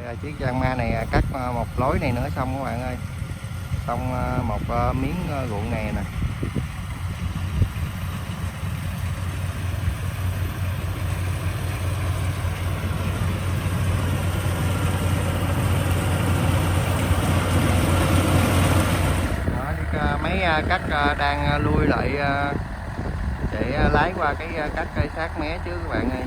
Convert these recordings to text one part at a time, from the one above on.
là chiếc giăng ma này cắt một lối này nữa xong các bạn ơi, xong một miếng ruộng này nè. Máy cắt đang lui lại để lái qua cái cắt cây sát mé trước các bạn ơi.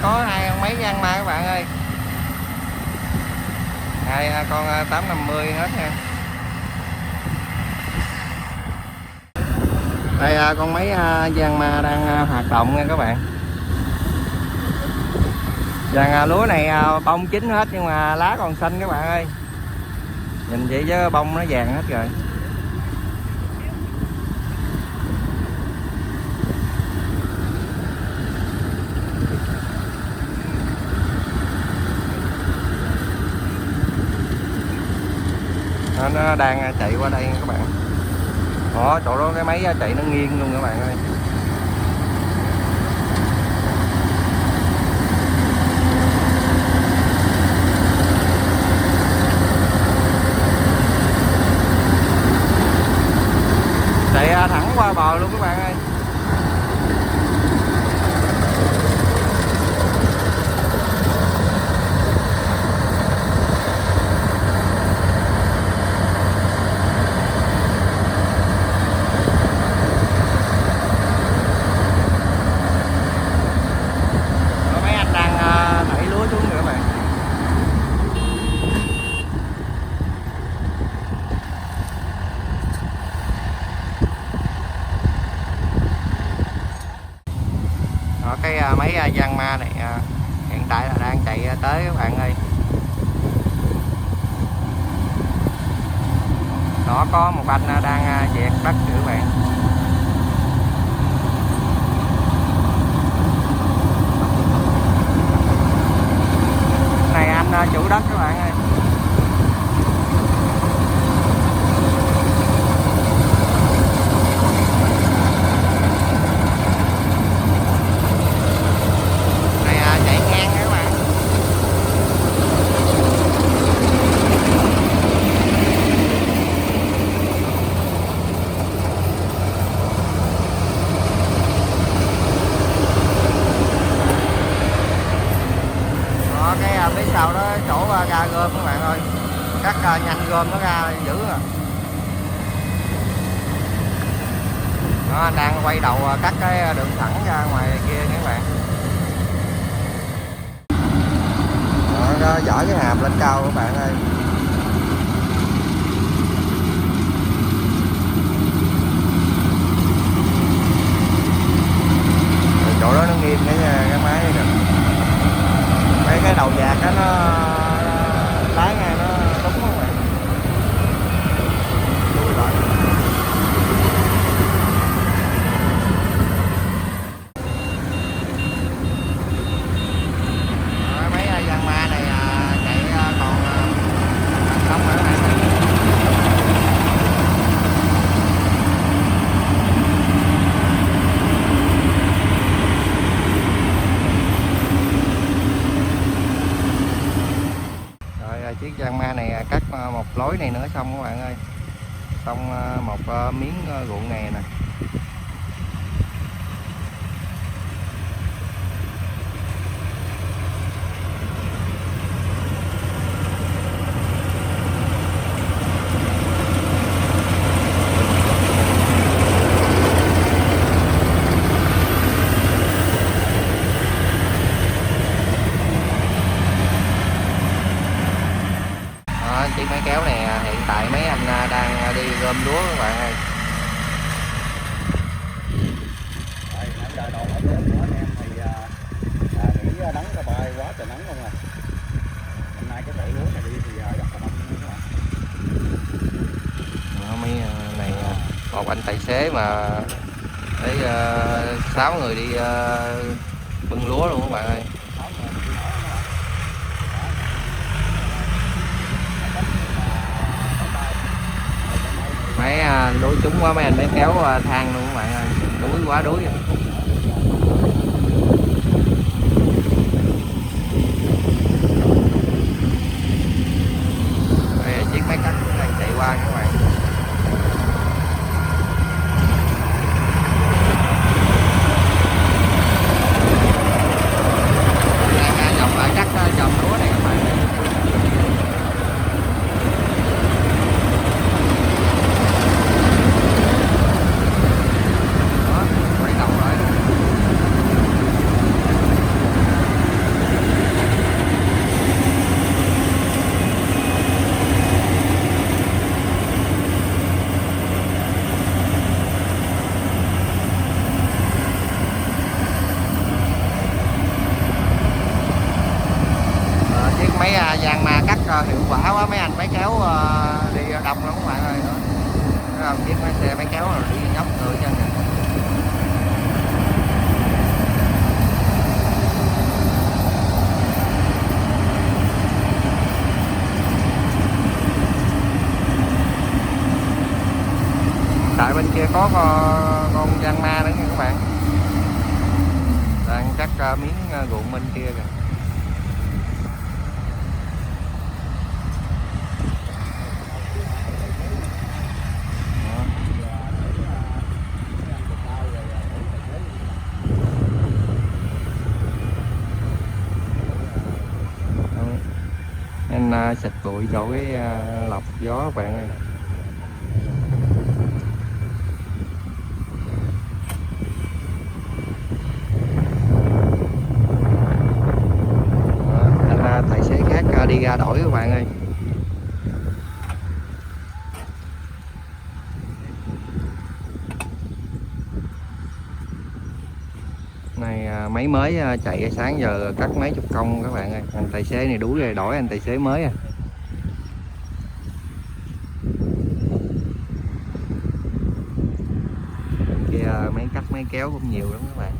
Có hai con máy giăng ma các bạn ơi, hai con 850 hết nha. Đây con máy giăng ma đang hoạt động nha các bạn. Giăng lúa này bông chín hết nhưng mà lá còn xanh các bạn ơi, nhìn vậy chứ bông nó vàng hết rồi. Nó đang chạy qua đây các bạn. Đó, chỗ đó cái máy chạy nó nghiêng luôn các bạn ơi. Chạy thẳng qua bờ luôn các bạn ơi. Cái máy giăng ma này hiện tại là đang chạy tới các bạn ơi. Đó, có một anh đang dẹt đất các bạn. Này anh chủ đất các bạn ơi. Phía sau đó chỗ ga gom các bạn ơi, cắt nhanh gom nó ra dữ à. Đó, anh đang quay đầu cắt cái đường thẳng ra ngoài kia các bạn. Đó, dở cái hàm lên cao các bạn ơi. Chỗ đó nó nghiêng cái máy kìa. Mấy cái đầu vạc đó nó lái ngay nó đúng không bạn? Lui lại. Mấy giăng ma này chạy còn lối này nữa xong các bạn ơi. Xong một miếng ruộng này nè. Chiếc máy kéo này hiện tại mấy anh đang đi gom lúa các bạn ơi. Nãy giờ đầu ở bếp của anh em thì nghĩ nắng ra bay quá trời nắng không à. Hôm nay cái tổ lúa này đi thì rất là đông luôn các bạn. Mấy này một anh tài xế mà tới 6 người đi bưng lúa luôn các bạn ơi. Mấy đuối chúng quá mấy anh mới kéo than luôn các bạn ơi, đuối quá đuối. Đây, chiếc máy cắt đang chạy qua các bạn. Đang dòng lại cắt dòng lúa này các bạn. Mấy gian ma cắt hiệu quả quá, mấy anh máy kéo đi đông lắm các bạn ơi. Đó, chiếc xe máy kéo đi nhóc người chân nè. Tại bên kia có con gian ma nữa nha các bạn, đang cắt miếng ruộng bên kia kìa. Anh xịt bụi cho cái lọc gió các bạn ơi. Anh tài xế khác đi ra đổi các bạn ơi. Này máy mới chạy sáng giờ cắt mấy chục công các bạn ơi. Anh tài xế này đuối rồi, đổi anh tài xế mới à. Bên kia máy cắt máy kéo cũng nhiều lắm các bạn.